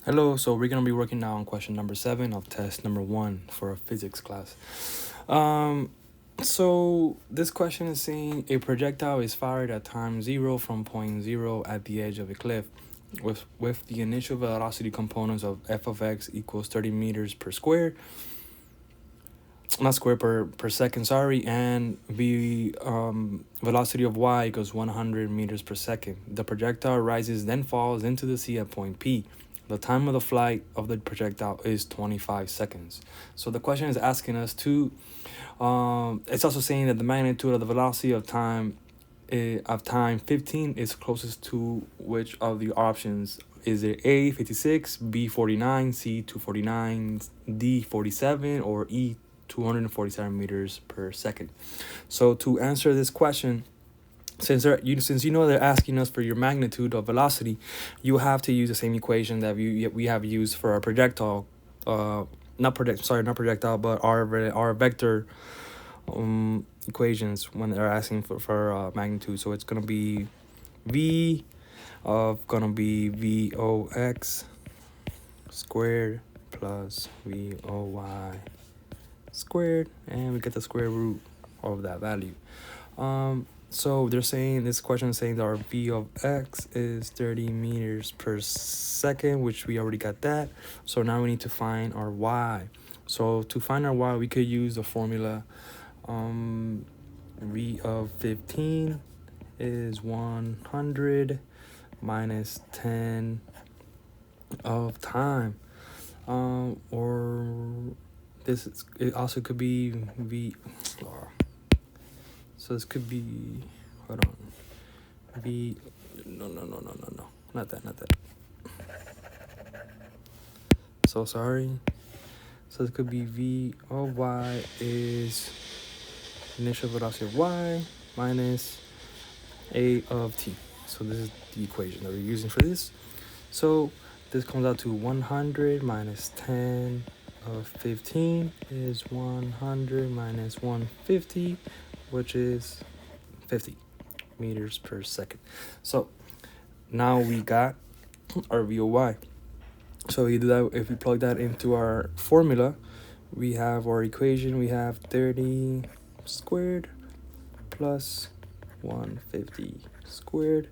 Hello, so we're going to be working now on question number 7 of test number 1 for a physics class. So this question is saying a projectile is fired at time 0 from point 0 at the edge of a cliff with the initial velocity components of f of x equals 30 meters per square, not square per second, sorry, and the velocity of y equals 100 meters per second. The projectile rises, then falls into the sea at point P. The time of the flight of the projectile is 25 seconds. So the question is asking us to, it's also saying that the magnitude of the velocity of time 15 is closest to which of the options? Is it A, 56, B, 49, C, 249, D, 47, or E, 247 meters per second? So to answer this question, since you know they're asking us for your magnitude of velocity, you have to use the same equation that we have used for our projectile, not projectile, but our vector equations when they're asking for magnitude. So it's gonna be v vox squared plus voy squared, and we get the square root of that value. So they're saying, this question is saying that our v of x is 30 meters per second, which we already got that. So now we need to find our y. So to find our y, we could use the formula. V of 15 is 100 minus 10 of time. Or this is, it also could be v. So this could be, hold on, v, no, not that. So sorry. So this could be v of y is initial velocity of y minus a of t. So this is the equation that we're using for this. So this comes out to 100 minus 10 of 15 is 100 minus 150, which is 50 meters per second. So now we got our v of y. So you do that, if we plug that into our formula, we have our equation. We have 30 squared plus 150 squared.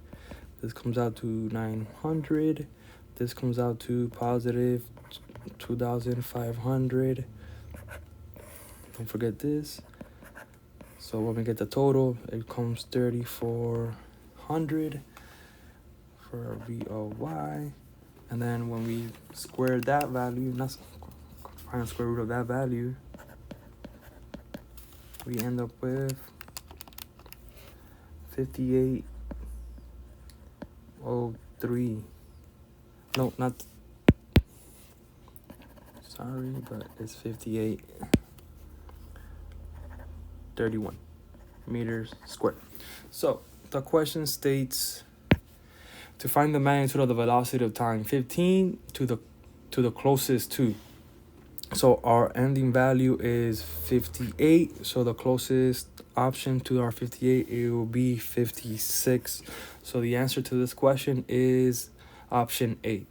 This comes out to 900. This comes out to positive 2,500. Don't forget this. So when we get the total, it comes 3,400 for v of y. And then when we square that value, not find the square root of that value, we end up with 5803. No, not, sorry, but it's 5831 meters squared. So the question states to find the magnitude of the velocity of time 15 to the closest to. So our ending value is 58. So the closest option to our 58, it will be 56. So the answer to this question is option A.